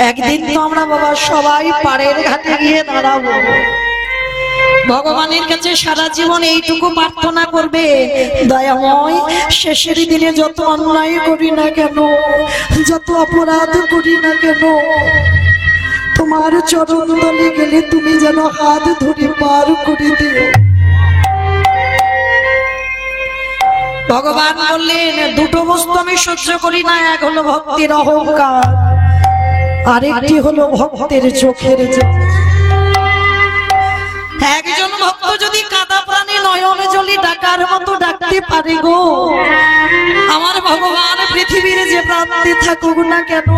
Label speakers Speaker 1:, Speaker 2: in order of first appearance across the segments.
Speaker 1: একদিন তো আমরা বাবা সবাই পাড়ের ঘাটে গিয়ে দাঁড়াবো, ভগবানের কাছে সারা জীবন এইটুকু প্রার্থনা করবে, দয়াময় শেষের দিনে যত অন্যায় করি না কেন, যত অপরাধ করি না কেন, তোমার চরণ তলে গেলে তুমি যেন হাত ধরে পার করে দিও। ভগবান বললেন দুটো বস্তু আমি সহ্য করি না, এক হলো ভক্তির অহংকার, আরেকটি হলো ভক্তের চোখের জল। একজন ভক্ত যদি কাঁদা প্রাণে নয়ন জলে ডাকার মতো ডাকতে পারে গো, আমার ভগবান পৃথিবীর যে প্রান্তে থাকুক না কেন,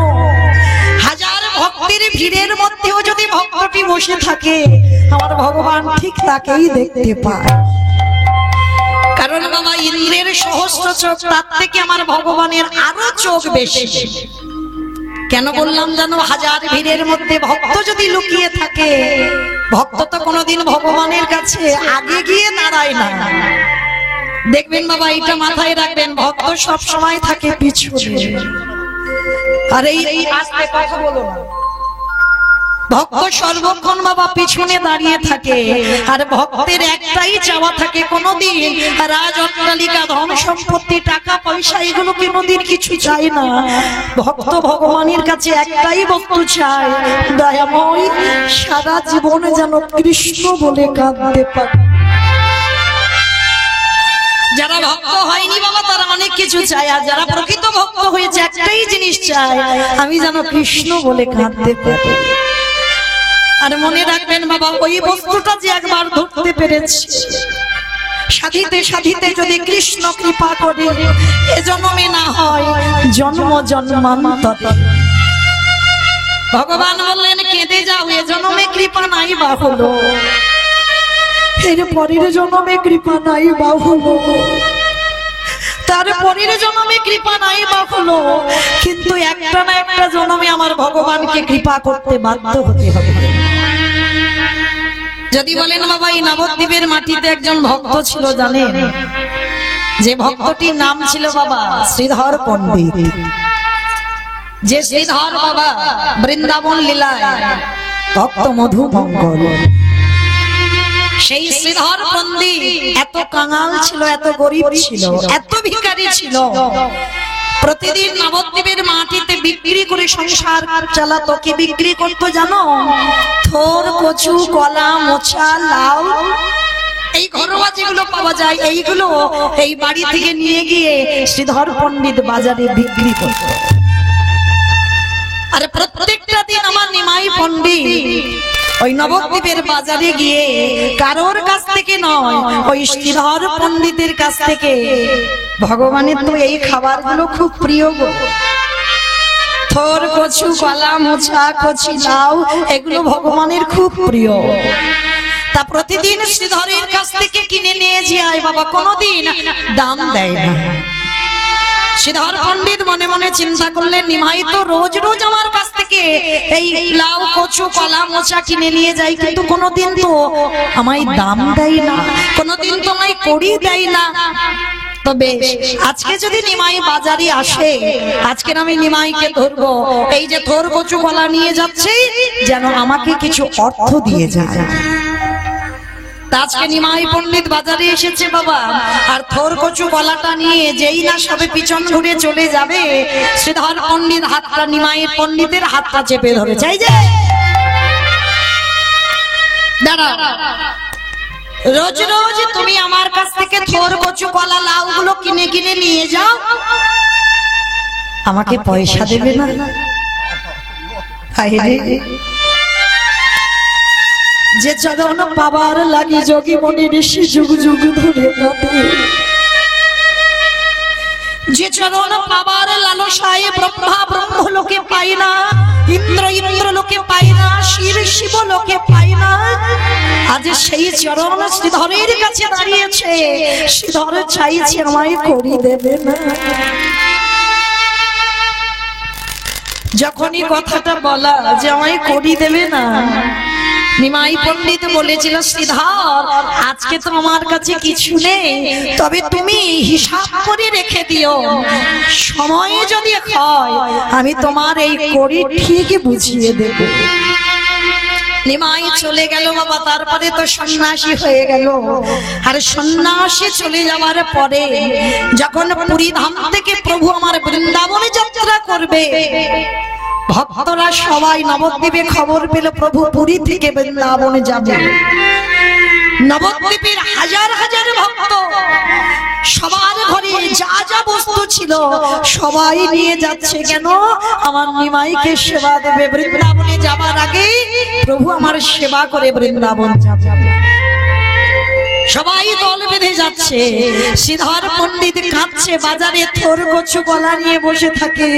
Speaker 1: হাজার ভক্তের ভিড়ের মধ্যেও যদি ভক্তটি বসে থাকে, আমার ভগবান ঠিক তাকেই দেখতে পায়। কারণ বাবা ইন্দ্রের সহস্র চোখ, তার থেকে আমার ভগবানের আরো চোখ বেশি। কেন বললাম জানো? হাজার ভিড়ের মধ্যে ভক্ত যদি লুকিয়ে থাকে, ভক্ত তো কোনোদিন ভগবানের কাছে আগে গিয়ে দাঁড়ায় না। দেখবেন বাবা, এটা মাথায় রাখবেন, ভক্ত সব সময় থাকে পিছনে। আর এই আস্তে কথা বলো না, ভক্ত সর্বক্ষণ বাবা পিছনে দাঁড়িয়ে থাকে। আর ভক্তের একটাই চাওয়া থাকে, কোনোদিন রাজ অট্টালিকা ধন সম্পত্তি টাকা পয়সা এগুলো কোনোদিন কিছু চায় না। ভক্ত ভগবানের কাছে একটাই বস্তু চায়, দয়াময় সারা জীবন যেন কৃষ্ণ বলে কাঁদতে পারে। যারা ভক্ত হয়নি বাবা তারা অনেক কিছু চায়, আর যারা প্রকৃত ভক্ত হয়েছে একটাই জিনিস চায়, আমি যেন কৃষ্ণ বলে কাঁদতে পারি। আর মনে রাখবেন বাবা, ওই বস্তুটা যে একবার ধরতে পেরেছি, সাধিতে সাধিতে যদি কৃষ্ণ কৃপা করে, এ জন্মে না হয় জন্ম জন্মান্তরে। ভগবান বললেন কেঁদে যাও, এ জন্মে কৃপা নাই বা হলো, এর পরের জন্মে কৃপা নাই বা হলো, তার পরের জন্মে কৃপা নাই বা হলো, কিন্তু একটা না একটা জন্মে আমার ভগবানকে কৃপা করতে বাধ্য হতে হবে। যদি বলেন বাবা, এই নবদ্বীপের মাটিতে একজন ভক্ত ছিল, জানেন? যে ভক্তটির নাম ছিল বাবা শ্রীধর পণ্ডিত। যে শ্রীধর বাবা বৃন্দাবন লীলায় ভক্ত মধু মঙ্গল, সেই শ্রীধর পণ্ডিত এত কাঙাল ছিল, এত গরিব ছিল, এত ভিখারি ছিল, প্রতিদিন নবদ্বীপের মাটিতে বিক্রি করে সংসার চালাতো। কি বিক্রি করতো জানো? থোর, কচু, কলা, মোচা, লাউ, এই ঘরোয়া যেগুলো পাওয়া যায় এইগুলো এই বাড়ি থেকে নিয়ে গিয়ে শ্রীধর পণ্ডিত বাজারে বিক্রি করত। আর প্রত্যেকটা দিন আমার নিমাই পণ্ডিত ওই নবদ্বীপের বাজারে গিয়ে কারোর কাছ থেকে নয়, ওই শ্রীধর পণ্ডিতের কাছ থেকে, ভগবানের তো এই খাবারগুলো খুব প্রিয় গো, থোর, কচু, কলা, মোচা, কচি, লাউ, এগুলো ভগবানের খুব প্রিয়। তা প্রতিদিন শ্রীধরের কাছ থেকে কিনে নিয়ে যায় বাবা, কোনোদিন দাম দেয় না। শ্রীধর পণ্ডিত মনে মনে চিন্তা করলেন, নিমাই তো রোজ রোজ আমার কাছ থেকে এই লাউ, কচু, কলা, মোচা কিনে নিয়ে যায়, কিন্তু কোনোদিন তো আমায় দাম দেয় না, কোনোদিন তো আমায় কড়ি দেয় না। তবে আজকে যদি নিমাই বাজারে আসে, আজকে আমি নিমাইকে ধরবো, এই যে থোর, কচু, কলা নিয়ে যাচ্ছে, যেন আমাকে কিছু অর্থ দিয়ে যায়। আজকে নিমাই পণ্ডিত বাজারে এসেছে বাবা, আর থোর, কচু, কলাটা নিয়ে যেই না সবে পিছন ঘুরে চলে যাবে, শ্রীধর পণ্ডিত হাতটা নিমাইয়ের পণ্ডিতের হাতটা চেপে ধরেছে, এই যে দাঁড়া, রোজ রোজ তুমি আমার কাছ থেকে থোর, কচু, কলা, লাউ গুলো কিনে কিনে নিয়ে যাও, আমাকে পয়সা দেবে না? যে চরণ পাবার লাগি যোগী মনি ঋষি যুগ যুগ ধরে কাঁদে, যে চরণ পাবার লালসায় ব্রহ্মা ব্রহ্ম লোকে পাই না, ইন্দ্র ইন্দ্র লোকে পাই না, শিব শিব লোকে পাই না, আজ সেই চরণ শ্রীধরের কাছে দাঁড়িয়েছে, শ্রীধর চাইছে আমায় করি দেবে না। যখনই কথাটা বলা যে আমায় করি দেবে না, নিমাই পণ্ডিত বলেছিল, শ্রীধর আজকে তো আমার কাছে কিছু নেই, তবে তুমি হিসাব করে রেখে দিও, সময় যদি হয় আমি তোমার এই কড়ি ঠিক বুঝিয়ে দেব। নিমাই চলে গেল বাবা। তারপরে তো সন্ন্যাসী হয়ে গেল। আর সন্ন্যাসী চলে যাওয়ার পরে যখন পুরী ধাম থেকে প্রভু আমার বৃন্দাবনে যাত্রা করবে, ভক্তরা সবাই নবদ্বীপে খবর পেল প্রভু পুরী থেকে বৃন্দাবনে যাবে। নবদ্বীপের হাজার হাজার ভক্ত সবার ঘরে যা যা বস্তু ছিল সবাই নিয়ে যাচ্ছে। কেন? আমার নিমাইকে সেবা দেবে। বৃন্দাবনে যাবার আগে প্রভু আমার সেবা করে বৃন্দাবন যাবে। সবাই দল বেঁধে যাচ্ছে। শ্রীধর পণ্ডিত কাঁদছে, বাজারে থোর কচু গলা নিয়ে বসে থাকে,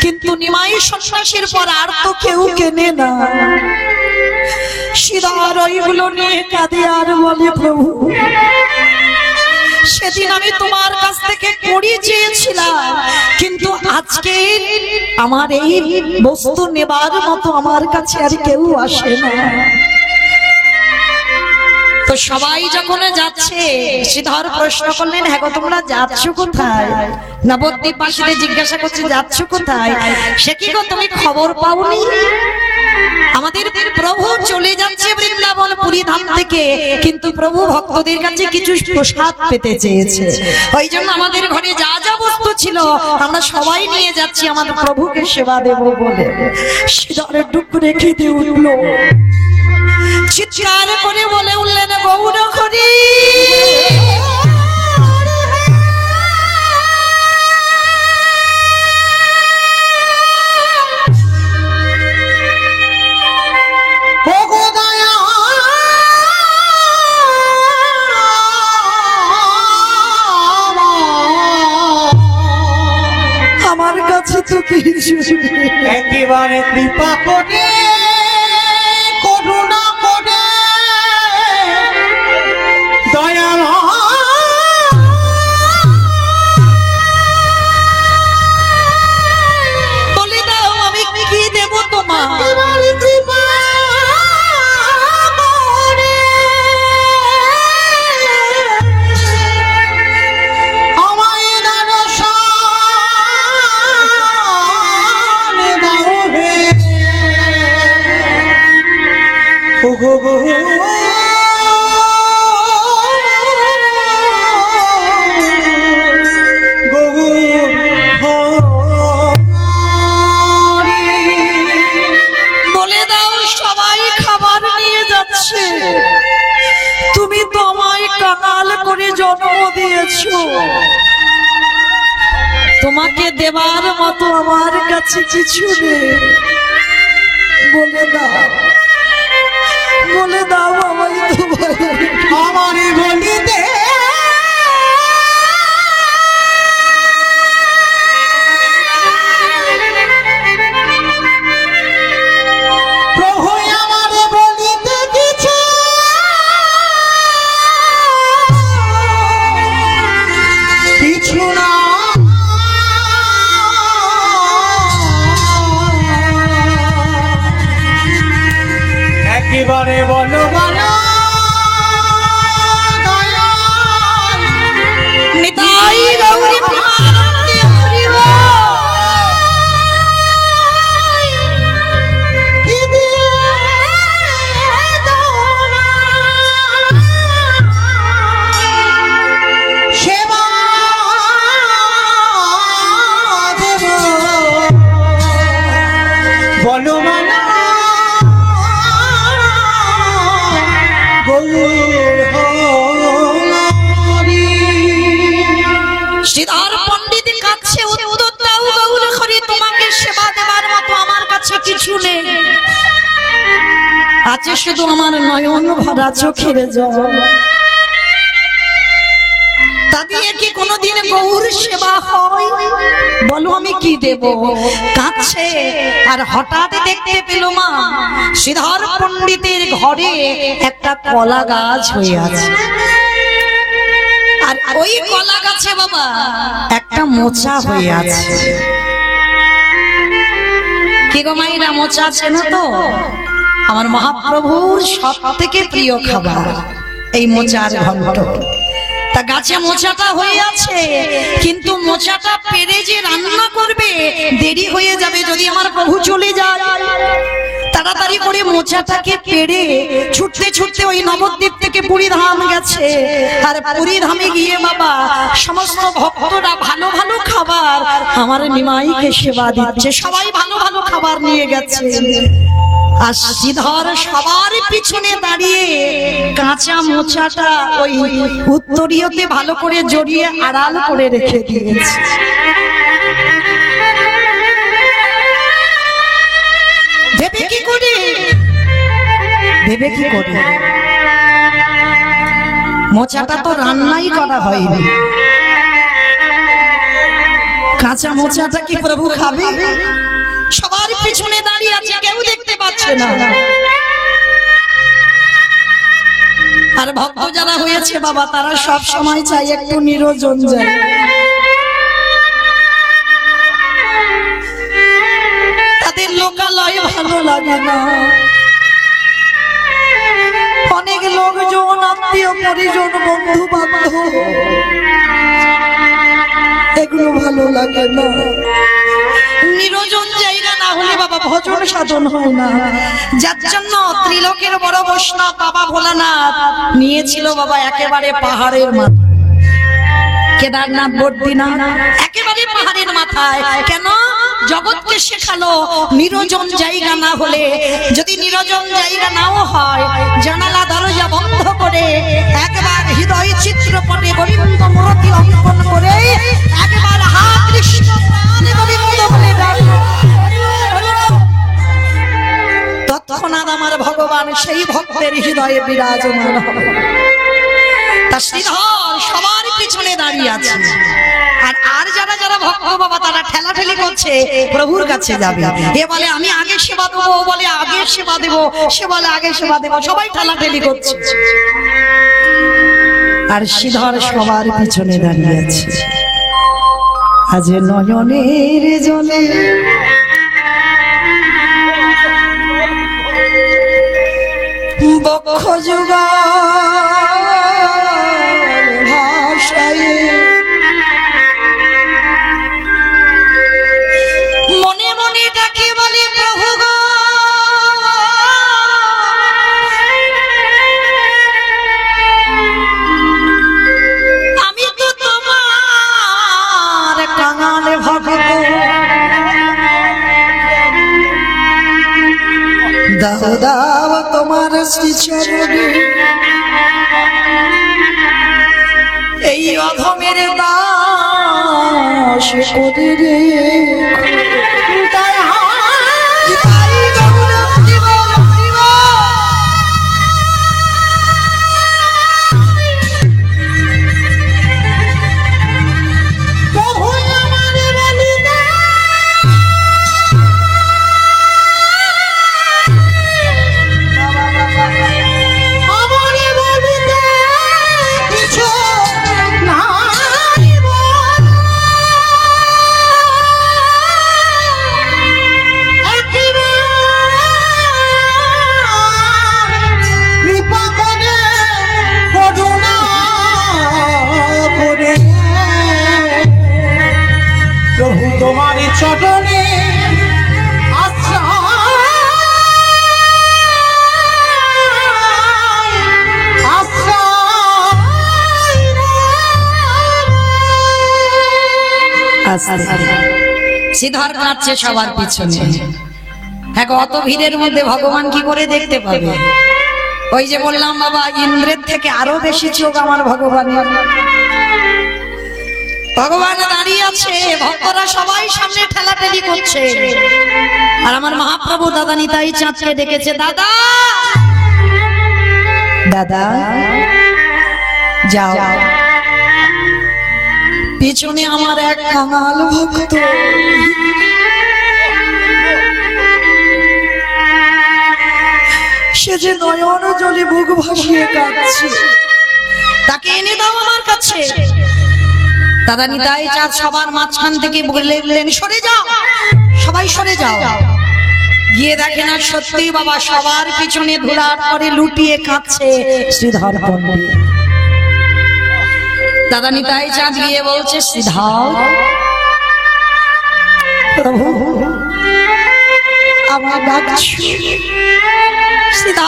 Speaker 1: কিন্তু নিমাই সন্ন্যাসীর পর আর তো কেউ কেনে না। শ্রীধর ওইগুলো নিয়ে কাঁদে আর বলে, প্রভু সেদিন আমি তোমার কাছ থেকে কড়ি চেয়েছিলাম, কিন্তু আজকে আমার এই বস্তু নেবার মতো আমার কাছে আর কেউ আসে না। তো সবাই যখন যাচ্ছে, শ্রীধর প্রশ্ন করলেন, হ্যাঁ গো তোমরা যাচ্ছ কোথায়? নবদ্বীপবাসীদের জিজ্ঞাসা করছে, যাচ্ছ কোথায়? সে কি গো তুমি খবর পাওনি? আমাদের প্রভু চলে যাচ্ছে বৃন্দাবন পুরী ধাম থেকে, কিন্তু প্রভু ভক্তদের কাছে কিছু প্রসাদ পেতে চেয়েছে, ওই জন্য আমাদের ঘরে যা যা বস্তু ছিল আমরা সবাই নিয়ে যাচ্ছি আমাদের প্রভুকে সেবা দেব বলে। শ্রীধরের ডুব রেখে দিয়ে উঠল, চিৎকার করে বলে উঠলেন, গৌর হরি আমার কাছে তো কিছু
Speaker 2: একেবারে কৃপা করে করুণা করে দয়াল
Speaker 1: বলে দাও আমি কি দেব তোমার?
Speaker 2: কৃপা করে আমায় দর্শন দাও হে। ওগো গো
Speaker 1: বলে দাও সবাই খাবার নিয়ে যাচ্ছে, তুমি তো আমায় কাঙাল করে জন্ম দিয়েছো, তোমাকে দেবার মতো আমার কাছে কিছু নেই। বলে দাও, বলে দাও আমায় তোমায়
Speaker 2: আমারে বলিতে প্রভু আমারে বলিতে কিছু কিছু না। একেবারে বলো বলো দয়াল
Speaker 1: নিতাই গৌরী প্রেমানন্দে হরি বল।
Speaker 2: কি দিয়ে তোমার সেবা দেব বলো মানা
Speaker 1: শ্রীধর পণ্ডিত কাছে উত্তর দাও, গৌর হরি তোমাকে সেবা দেবার মতো আমার কাছে কিছু নেই, আছে শুধু আমার নয়ন ভরা চোখের জল। তা দিয়ে কি কোনোদিন গৌর সেবা হয়? বলো আমি কি দেব? কাছে আর হঠাৎ দেখতে পেল মা শ্রীধর পণ্ডিতের ঘরে একটা কলা গাছ হয়ে আছে, আর ওই কলা গাছে বাবা একটা মোচা হয়ে আছে। কি গো মাইরা মোচা আছে না তো? আমার মহাপ্রভুর সব থেকে প্রিয় খাবার এই মোচার ঘন্ট। তা গাছে মোচাটা হয়ে আছে, কিন্তু মোচাটা পেরে যে রান্না করবে দেরি হয়ে যাবে যদি আমার প্রভু চলে যায়। তাড়াতাড়ি করে মোচাটাকে পেরে ছুটতে ছুটতে ওই নবদ্বীপ থেকে পুরীধাম গেছে। আর পুরীধামে গিয়ে বাবা সমস্ত ভক্তরা ভালো ভালো খাবার আমার নিমাইকে সেবা দিচ্ছে, সবাই ভালো ভালো খাবার নিয়ে গেছে। আর শ্রীধর সবার পিছনে দাঁড়িয়ে কাঁচা মোচাটা ওই উত্তরীয়তে ভালো করে জড়িয়ে আড়াল করে রেখে দিয়েছে। ভেবে কি করে, ভেবে কি করে, মোচাটা তো রান্নাই করা হয়নি, কাঁচা মোচাটা কি প্রভু খাবে? সবার পিছনে দাঁড়িয়ে আছে, কেউ দেখতে পাচ্ছে না। আর ভক্ত যারা হয়েছে বাবা তারা সব সময় চাই একটু নিরঞ্জন যায়। তাদের লোকালয় ভালো লাগে না, অনেক লোকজন আত্মীয় পরিজন বন্ধু বান্ধব এগুলো ভালো লাগে না। নিরঞ্জন জায়গা না হলে বাবা ভজন সাধন হয় না। যার জন্য ত্রিলোকের বড় বৈষ্ণব বাবা ভোলানাথ নিয়েছিল বাবা একেবারে পাহাড়ের মাথায়, কেদারনাথ বদ্রীনাথ একেবারে পাহাড়ের মাথায়। কেন? জগৎকে শেখালো নিরঞ্জন জায়গা না হলে, যদি নিরঞ্জন জায়গা নাও হয়, জানালা দরজা বন্ধ করে একবার হৃদয় চিত্রপটে গোবিন্দ মূর্তি অঙ্কন করে একবার হা কৃষ্ণ প্রাণে গোবিন্দ বলে তৎক্ষণাৎ আমার ভগবান সেই ভক্তের হৃদয়ে বিরাজমান হবে। তা শ্রীধর সবার পিছনে দাঁড়িয়ে আছে। আর যারা যারা ভক্ত বাবা তারা ঠেলাঠেলি করছে প্রভুর কাছে যাবে। এ বলে আমি আগে সেবা দেবো, ও বলে আগে সেবা দেবো, সে বলে আগে সেবা দেবো, সবাই ঠেলাঠেলি করছে। আর শ্রীধর সবার পিছনে দাঁড়িয়ে আছে। আজ নয়নের জলে বক্ষ যুগা মনে মনে ডাকে বলে প্রভু গো, আমি তো তোমার কাঙাল ভক্ত, দাও দাও তোমার শ্রীচরণে এই অধমের দাস করে রে।
Speaker 2: চটনে
Speaker 1: শ্রীধর কাঁদছে সবার পিছনে। এক অত ভিড়ের মধ্যে ভগবান কি করে দেখতে পাবে? ওই যে বললাম বাবা ইন্দ্রের থেকে আরো বেশি চোখ আমার ভগবানের। ভগবান দাঁড়িয়ে আছে, ভক্তরা সবাই সামনে ঠেলাঠেলি করছে। আর আমার মহাপ্রভু দাদা নিতাই চাঁদকে ডেকেছে, দাদা দাদা যাও, পিছনে আমার এক কাঙাল ভক্ত সে যে নয়ন জলে বুক ভাসিয়ে কাঁদছে, তাকে এনে দাও আমার কাছে। দাদা নিতাই চাঁদ সবার মাঝখান থেকে বললেন সরে যাও, সবাই সরে যাও। গিয়ে দেখে না সত্যি বাবা সবার পিছনে ধুলার পরে লুটিয়ে কাঁদছে শ্রীধর পণ্ডিত। দাদা নিতাই চাঁদ গিয়ে বলছে, শ্রীধর প্রভু আমার ডাকছো? শ্রীধর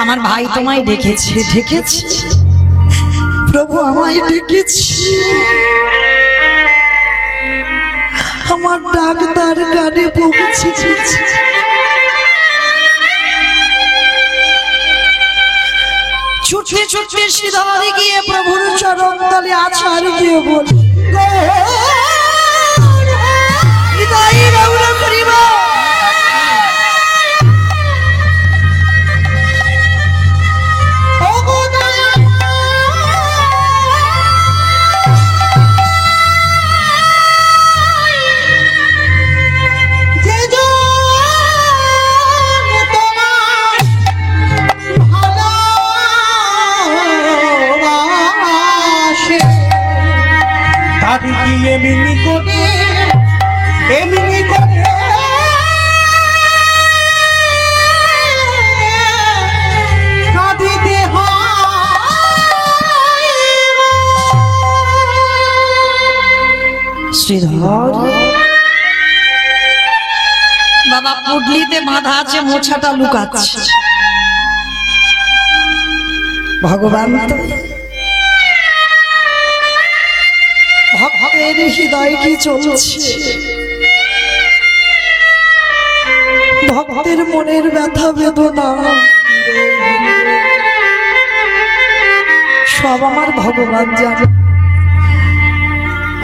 Speaker 1: আমার ভাই তোমায় ডেকেছে। ডেকেছে প্রভু, আমায় ডেকেছে। আমার ডাক্তার কানে পৌঁছেছে। ছুটতে ছুটতে শ্রীধরে গিয়ে প্রভুর চরণ তলে আছাড় দিয়ে বল,
Speaker 2: এমনি করে কাঁদিতে
Speaker 1: শ্রীধর বাবা পুডলিতে বাঁধা আছে, মোছাটা লুকাচ্ছে। ভগবান তো ভক্তের হৃদয় কি চলছে, ভক্তের মনের ব্যথা বেদনা সব আমার ভগবান জানে।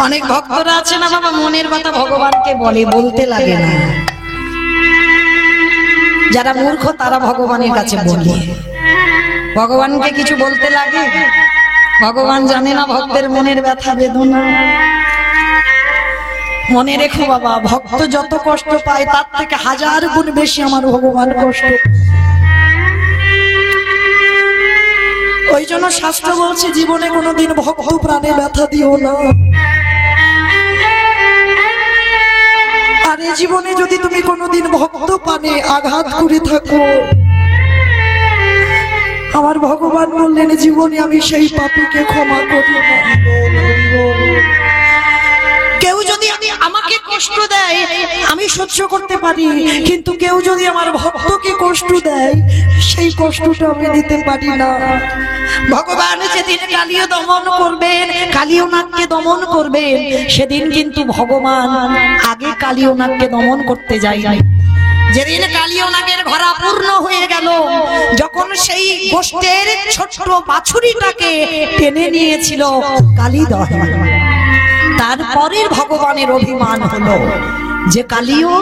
Speaker 1: অনেক ভক্তরা আছে না বাবা, মনের কথা ভগবানকে বলে, বলতে লাগে না। যারা মূর্খ তারা ভগবানের কাছে বলে, ভগবানকে কিছু বলতে লাগে। ভগবান জানে না ভক্তের মনের ব্যথা বেদনা। মনে রেখো বাবা, ভক্ত যত কষ্ট পায় তার থেকে 1000 গুণ বেশি আমার ভগবান কষ্ট। ওই জন্য শাস্ত্র বলছে, জীবনে কোনোদিন ভক্ত প্রাণে ব্যথা দিও না। আর এই জীবনে যদি তুমি কোনোদিন ভক্ত প্রাণে আঘাত করে থাকো, আমার ভগবান বললেন জীবনে আমি সেই পাপীকে ক্ষমা করি না। কেউ যদি আমাকে কষ্ট দেয় আমি সহ্য করতে পারি, কিন্তু কেউ যদি আমার ভক্তকে কষ্ট দেয় সেই কষ্টটা আমি নিতে পারি না। ভগবান যেদিন কালিও দমন করবেন, কালিও নাগকে দমন করবেন, সেদিন কিন্তু ভগবান আগে কালিও নাগকে দমন করতে যায়। যেদিন কালিও নাগের ঘোড়া পূর্ণ হয়ে গেল, যখন সেই গোষ্ঠের ছোট্ট বাছুরিটাকে টেনে নিয়েছিল কালিদহে, তারপরের ভগবানের অভিমান হলো যে কালিও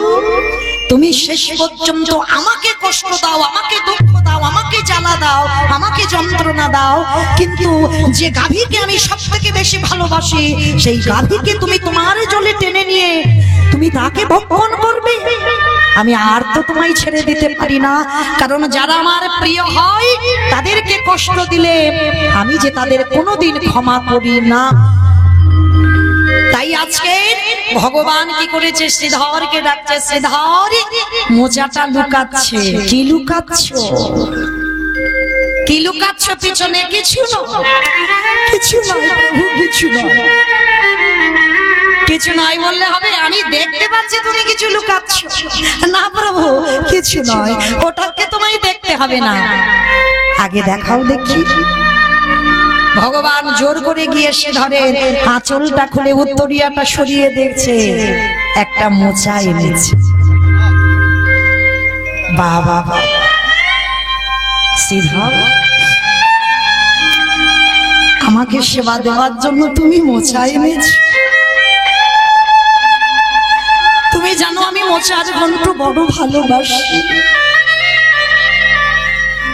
Speaker 1: তুমি শেষ পর্যন্ত আমাকে কষ্ট দাও, আমাকে দুঃখ দাও, আমাকে জ্বালা দাও, আমাকে যন্ত্রণা দাও, কিন্তু যে গাভীকে আমি সব থেকে বেশি ভালোবাসি সেই গাভীকে তুমি তোমার জলে টেনে নিয়ে তুমি তাকে ভক্ষণ করবে। আমি আর তো তোমায় ছেড়ে দিতে পারি না, কারণ যারা আমার প্রিয় হয় তাদেরকে কষ্ট দিলে আমি যে তাদের কোনোদিন ক্ষমা করি না। তাই আজকে ভগবান কি করেছে, শ্রীধরকে ডাকছে, শ্রীধর মোজাটা লুকাচ্ছে। কি লুকাচ্ছ? কি লুকাচ্ছ? পিছনে কিছু নয়, কিছু নয় প্রভু, কিছু নয়। কিছু নয় বললে হবে? আমি দেখতে পাচ্ছি তুমি কিছু লুকাচ্ছ। না প্রভু কিছু নয়, ওটাকে তোমায় দেখতে হবে না, আগে দেখাও দেখি। ভগবান জোর করে গিয়ে শ্রীধরের আঁচলটা খুলে উত্তরিয়াটা সরিয়ে দেখছে একটা মোচা এনেছে। বাবা শ্রীধর, আমাকে সেবা দেওয়ার জন্য তুমি মোচা এনেছ? তুমি জানো আমি মোচার গন্ধ বড় ভালোবাসি।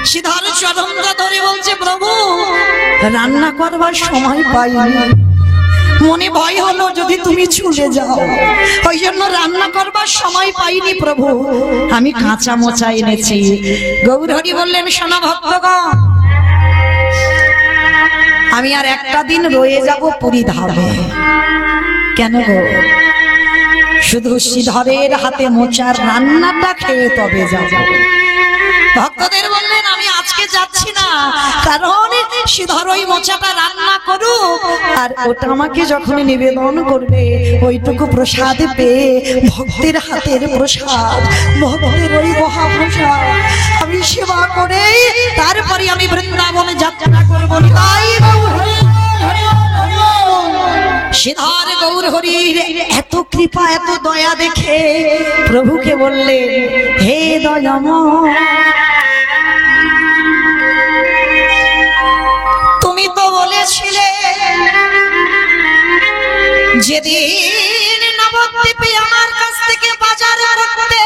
Speaker 1: শ্রীধর চরণটা ধরে বলছে, প্রভু রান্না করবার সময় পাইনি, মনে ভয় হলো যদি তুমি চলে যাও, ওই জন্য রান্না করবার সময় পাইনি প্রভু, আমি কাঁচা মোচা এনেছি। গৌরহরি বললেন, শোনো ভক্তগণ, আমি আর একটা দিন রয়ে যাব পুরী ধামে। কেন গো? শুধু শ্রীধরের হাতে মোচার রান্নাটা খেয়ে তবে যাব। ভক্তদের বললেন আমি আজকে যাচ্ছি না, কারণ শ্রীধর ওই মোচাটা রান্না করুক, আর ওটা আমাকে যখন নিবেদন করবে ওইটুকু প্রসাদ পেয়ে, ভক্তের হাতের প্রসাদ, ভক্তের ওই মহাপ্রসাদ আমি সেবা করে তারপরে আমি বৃন্দাবনে যাত্রা করবো। তাই শ্রীধর গৌর হরির এত কৃপা এত দয়া দেখে প্রভুকে বললেন, হে দয়াময়, তুমি তো বলেছিলে যেদিন নবদ্বীপে আমার কাছ থেকে বাজার করতে,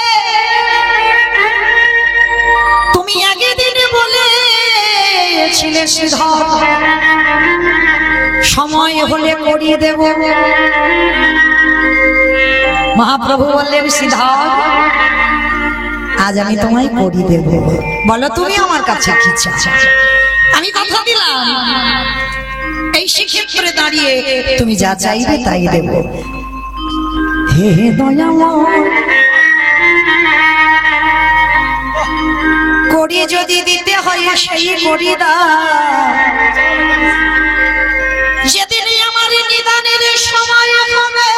Speaker 1: তুমি একদিন বলেছিলে শ্রীধর সময় হলে করিয়ে দেব। মহাপ্রভু বললেন, শ্রীধর আজ আমি তোমায় করিয়ে দেব, বলো তুমি আমার কাছে কি চাও। আমি কথা দিলাম এই শিক্ষেত্রে দাঁড়িয়ে তুমি যা চাইবে তাই দেব। হে দয়াময়, করি যদি দিতে হয় সেই করি দাও, যেদিন আমার নিদানের সময় হবে,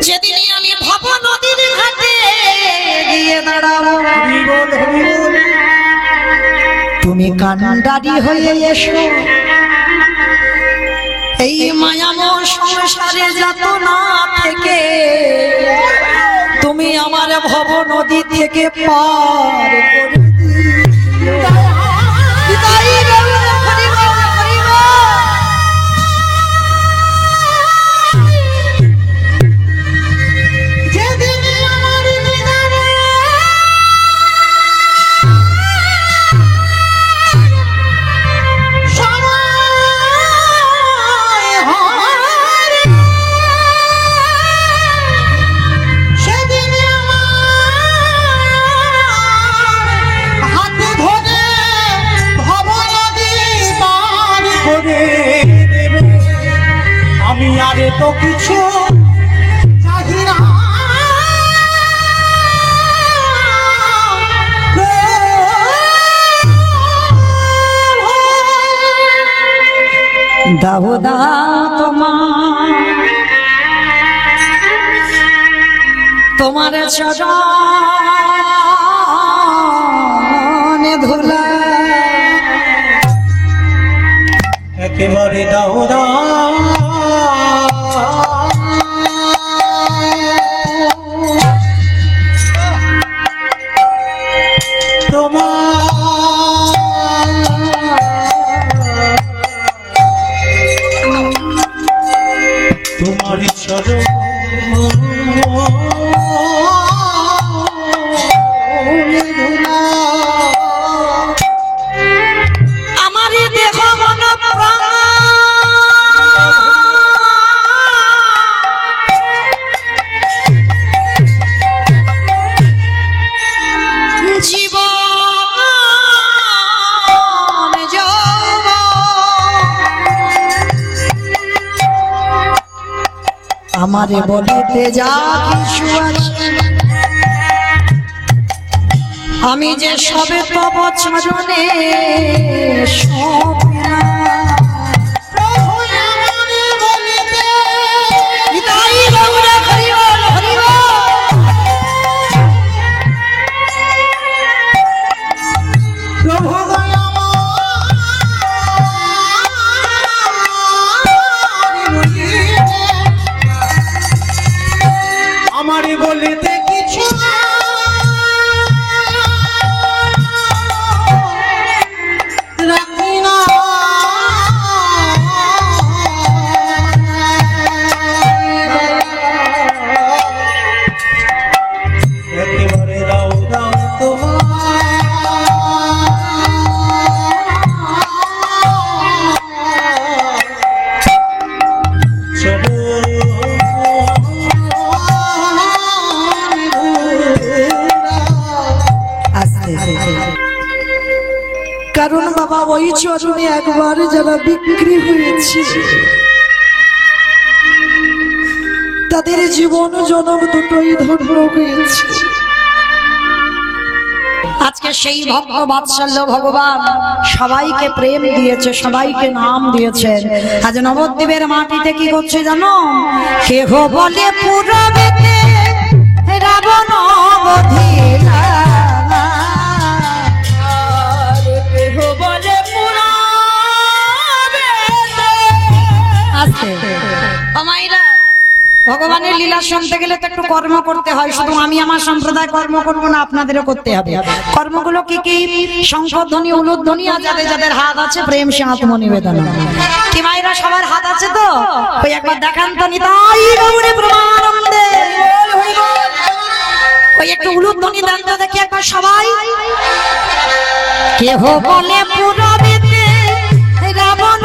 Speaker 1: যেদিন আমি ভব নদীর ঘাটে গিয়ে দাঁড়াবো, তুমি কান্ডারি হয়ে এসো, এই মায়াময় সংসারে যাতনা থেকে তুমি আমার ভব নদী থেকে পার করে দিও।
Speaker 2: আমি আরে তো কিছু চাহি না,
Speaker 1: দাউদা তোমার চরণে ধুলা,
Speaker 2: একেবারে দাওদা তোমার চরণ
Speaker 1: আমার দেহ মন প্রাণ জীবন আমারে বলিতে যা কিছু আছে, আমি যে সবে তব চরণে সপিলাম।
Speaker 2: আমারে বলিতে কিছু রাখি না, একেবারে দাও দাও তোমার
Speaker 1: কারণ বাবা ওই চরণে একবার যারা বিক্রি হয়েছে তাদের জীবন জনম দুটোই ধন্য হয়েছে। আজকে সেই ভক্ত বাৎসল্য ভগবান সবাইকে প্রেম দিয়েছে, সবাইকে নাম দিয়েছেন। আজ নবদ্বীপের মাটিতে কি করছে জানো? কেহ বলে পুরবেতে রাবণ বধিলা, কেহ বলে পুরবেতে। আস্তে ও মাইরা, ভগবানের লীলা শুনতে গেলে তো একটু কর্ম করতে হয়। শুধু আমি আমার সম্প্রদায় কর্ম করবো না, আপনাদেরও করতে হবে। কর্মগুলো কি কি? শঙ্খধ্বনি, উলুধ্বনি, আর যাদের যাদের হাত আছে প্রেম সে আত্মনিবেদন। কি মায়েরা সবার হাত আছে তো? ওই একবার দেখান তো। নিতাই গৌরে প্রমানন্দে। ওই একটু উলুধ্বনি দেন তো দেখি একবার সবাই। কেহ বলে পুরবেতে রাবণ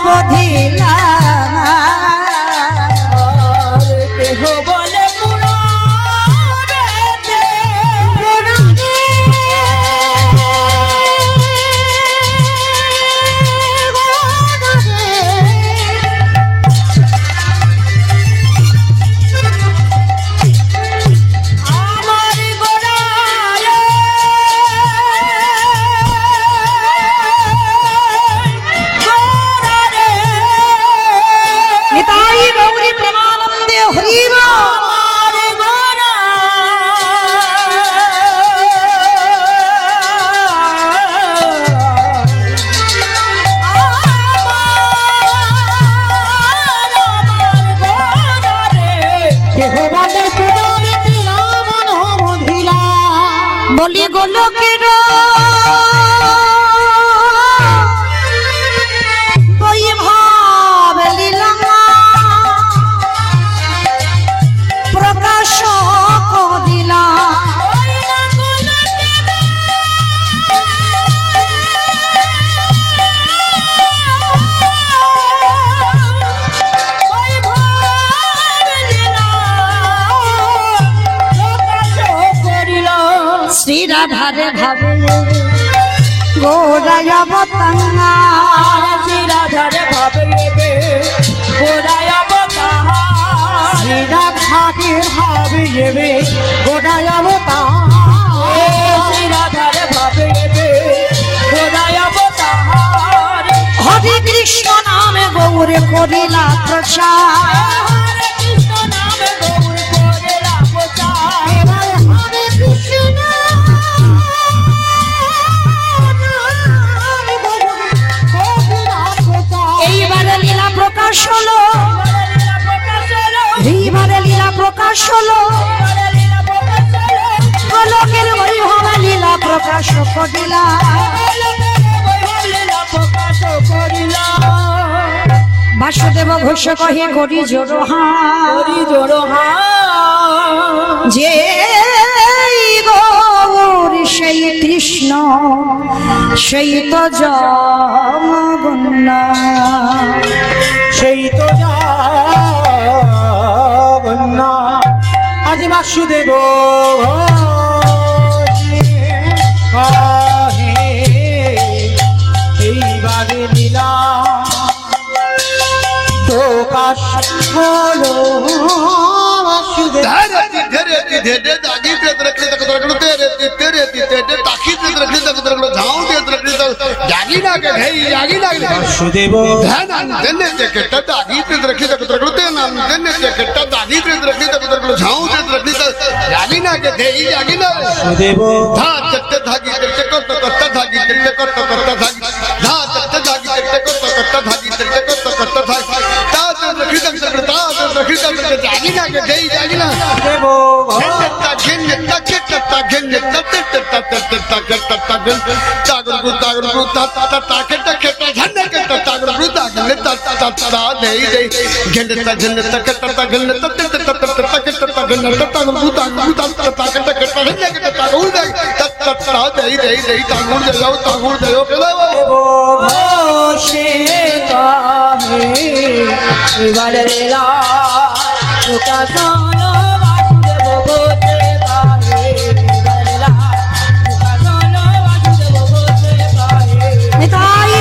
Speaker 1: বধিলা, বলি গোলকের বৈভব লীলা প্রকাশ করিলা, শ্রী রাধারে ভাবে গোরায় অবতার, শ্রী রাধারে ভাবে গোরায় অবতার, শ্রী রাধারে ভাবে গোরায় অবতার, শ্রী রাধারে ভাবে গোরায় অবতার। হরে কৃষ্ণ নামে গৌরে করিলা প্রচার, হরে কৃষ্ণ নামে গৌরে করিলা প্রচার। হরে কৃষ্ণ এইবারে লীলা প্রকাশ হলো, এইবারে লীলা প্রকাশ হলো, গোলকের বৈভব লীলা প্রকাশ করিলা, বাসুদেব ঘোষ কহে করি জোড়হা, যে গৌর সেই কৃষ্ণ সেই তো জগন্নাথ,
Speaker 2: সেই তো জগন্নাথ। আজ বাসুদেব এইবারে লীলা প্রকাশ হলো। বাসুদেব वासुदेव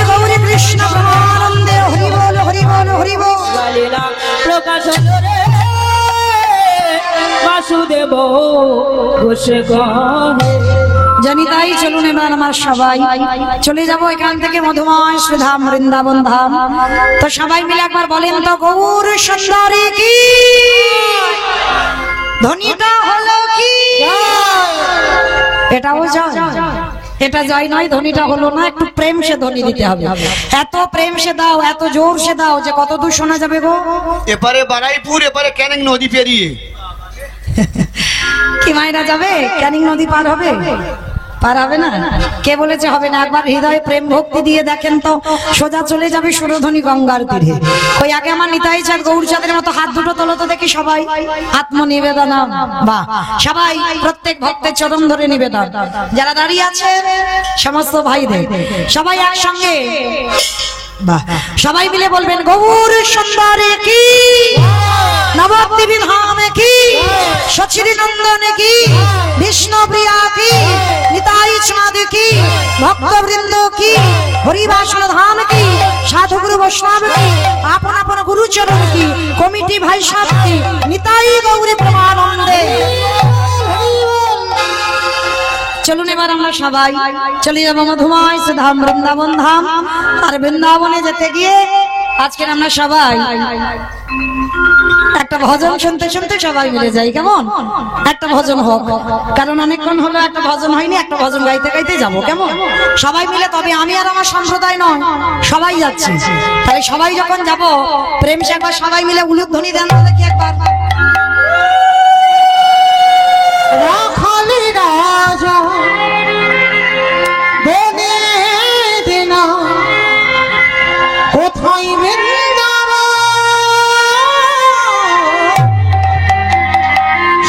Speaker 2: गौरी कृष्ण ब्रह्मानंदे हरि बोल हरि बोल हरि बोल प्रकाश रे।
Speaker 3: বাসুদেব ঘোষ কহে।
Speaker 1: জানি তাই চলুন এবার আমার সবাই চলে যাব এখান থেকে মধুময় সুধাম বৃন্দাবন ধাম। তো সবাই মিলে একবার বলেন তো গৌর সুন্দরী কি ধ্বনিটা হলো কি? এটাও জয়, এটা জয় নয়, ধ্বনিটা হলো না, একটু প্রেম সে ধ্বনি দিতে হবে। এত প্রেম সে দাও, এত জোর সে দাও যে কত দূর শোনা যাবে গো।
Speaker 4: এপারে বারাইপুর, এপারে ক্যানিং নদী পেরিয়ে
Speaker 1: কি মায়েরা যাবে? ক্যানিং নদী পার হবে? পার হবে না। কে বলেছে হবে না? একবার হৃদয়ে প্রেম ভক্তি দিয়ে দেখেন তো, সোজা চলে যাবে সুরধ্বনি গঙ্গার তীরে। ওই আগে আমার নিতাই চাঁদ গৌরচাঁদের মতো হাত দুটো তোলো তো দেখি সবাই। আত্মনিবেদন, বাহ, সবাই প্রত্যেক ভক্তের চরণ ধরে নিবেদন। যারা দাঁড়িয়ে আছে সমস্ত ভাইদের সবাই একসঙ্গে, বাহ, সবাই মিলে বলবেন গৌর সুন্দরী কি, নবদ্বীপী ধাম কি, সচিরী নন্দন কি, বিষ্ণু প্রিয়া কি, নিতাই চাঁদ কি, ভক্তবৃন্দ কি, হরিবাসন ধাম কি, সাধুগুরু বৈষ্ণব কি, আপন আপন গুরুচরণ কি, কমিটি ভাই সাহেব কি, নিতাই গৌরী প্রেমানন্দে। চলুন এবার আমরা সবাই চলে যাবো মধুময় ধাম বৃন্দাবন ধাম। আর বৃন্দাবনে যেতে গিয়ে আজকে আমরা সবাই একটা ভজন শুনতে শুনতে সবাই মিলে যাই, কেমন? একটা ভজন হোক, কারণ অনেকক্ষণ হলো একটা ভজন হয়নি, একটা ভজন গাইতে গাইতে যাবো, কেমন? সবাই মিলে, তবে আমি আর আমার সম্প্রদায় নয়, সবাই যাচ্ছি। তাহলে সবাই যখন যাব প্রেম সে একবার সবাই মিলে উলুধ্বনি দেন তো দেখি একবার।
Speaker 2: রাখালি রাজা বনে দিনা কোথায় বৃন্দাবন,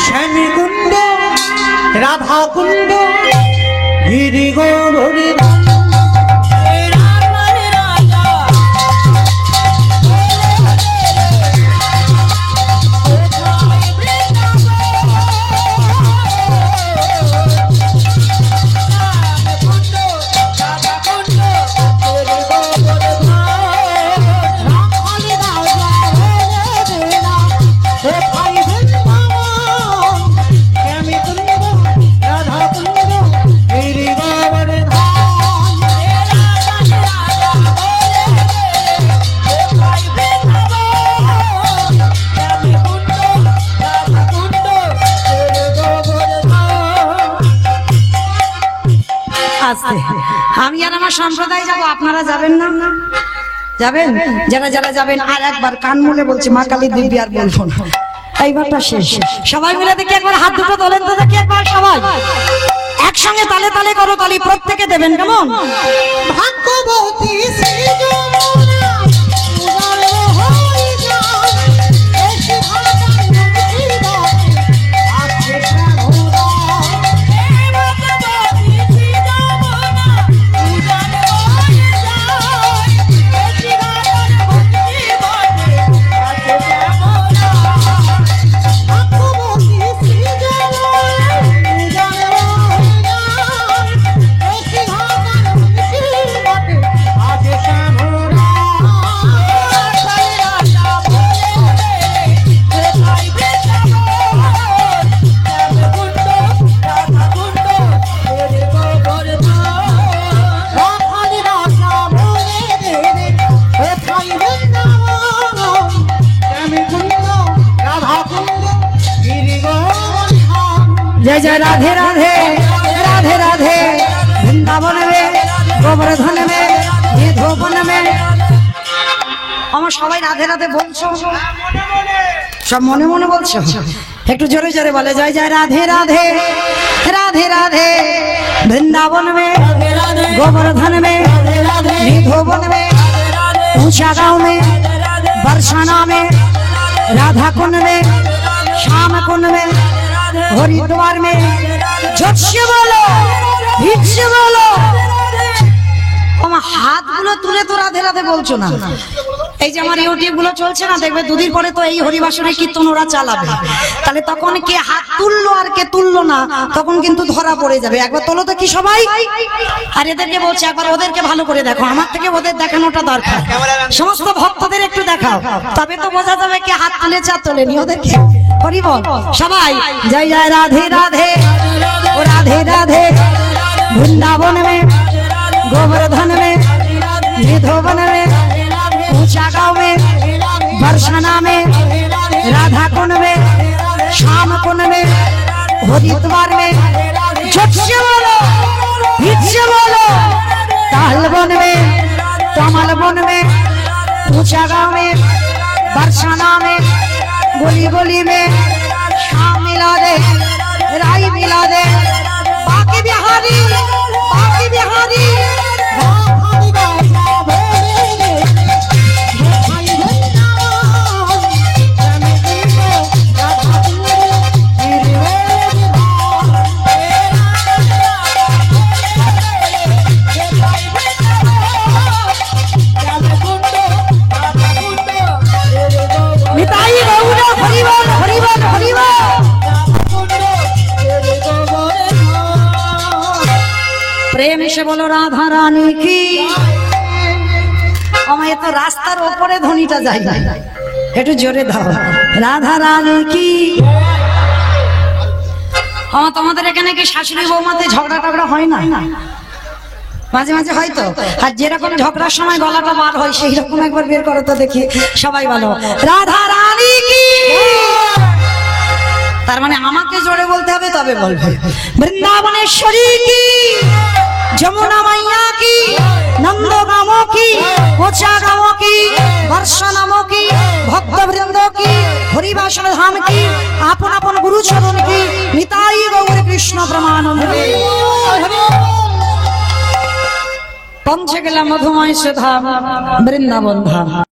Speaker 2: শ্যামী কুণ্ড রাধা কুণ্ড গিরি গৌরী
Speaker 1: আমি আর আমার সম্প্রদায় যাব, আপনারা যাবেন না? যাবেন? যারা যারা যাবেন আর একবার কান মুলে বলছি, মা কালী দিব্যি আর বলবো না, এইবারটা শেষ। সবাই মিলে দেখি একবার হাত দুটো তোলেন তো দেখি একবার সবাই একসঙ্গে তালে তালে করো তালি, প্রত্যেকে দেবেন, কেমন?
Speaker 2: ভাগ্যবতী শ্রীযমুনা উদার হই যায়, এসে ভাগার মুক্তির পথে আছে প্রাণোদয়।
Speaker 1: जय जय राधे राधे राधे राधे, वृंदावन में गोवर्धन में ये धोबन में। আমার সবাই রাধে রাধে বলছো, সব মনে মনে বলছো, একটু জোরে জোরে বলে জয় জয় রাধে রাধে राधे राधे, वृंदावन में गोवर्धन में धोबन में ऊंचा गांव में बरसाना में राधा कुंड में श्याम कुंड में हरिद्वार में जोत्स्य बोलो भिक्षु बोलो। আমার হাতগুলো তুলে তো রাধে রাধে বলছো না, এই যে আমার ইউটিউব গুলো চলছে না, দেখবে দুদিন পরে তো এই হরিবাসনের কীর্তন ওরা চালাবে, তাহলে তখন কে হাত তুললো আর কে তুললো না তখন কিন্তু ধরা পড়ে যাবে। একবার তোলো তো কি সবাই, আর এদেরকে বলছে একবার ওদেরকে ভালো করে দেখো, আমার থেকে ওদের দেখানোটা দরকার। সমস্ত ভক্তদের একটু দেখাও, তবে তো বোঝা যাবে কে হাত তুলেছে আর তোলেনি। ওদেরকে হরি বল সবাই, জয় জয় রাধে রাধে ও রাধে রাধে, वृंदावन में गोवर्धन में निधोवन में ऊंचा गांव में बरसाना में राधा कुंड में श्याम कुंड में हरिद्वार में झट से बोलो हिट से बोलो, तालवन में कमल वन में ऊंचा गांव में बरसाना में गोली गोली में श्याम मिला दे राई मिला दे, बाकी बिहारी
Speaker 2: राधानी बाजा बोले भाई वृंदावन चले इनको राधा तेरे
Speaker 1: मिताई गौड़ा हरिबल हरिबल हरिबल। प्रेम से बोलो राधा रानी की। हमें तो रास्तार ऊपरे ध्वनिटा जाए ना, একটু জোরে দাও, রাধা রানী কি। আমার তোমাদের এখানে কি শাশুড়ি বৌমাতে ঝগড়া টগড়া হয় না? মাঝে মাঝে হয়তো, আর যেরকম ঝগড়ার সময় গলাটা বার হয় সেই রকম একবার বের করো তো দেখি। সবাই বলো রাধা রানী কি। তার মানে আমাকে জোরে বলতে হবে তবে বলবে। বৃন্দাবনেশ্বরী কি, যমুনা মাইয়া কি, নন্দগামো কি, কোচা গামো কি, বর্ষানামো কি, ভক্তবৃন্দ কি, হরিবাসন ধাম কি, আপন আপন গুরু চরণ কি, নিতাই গৌর কৃষ্ণ প্রমানন্দে। পৌঁছে গেলাম মধুময় সুধাম বৃন্দাবন ধাম।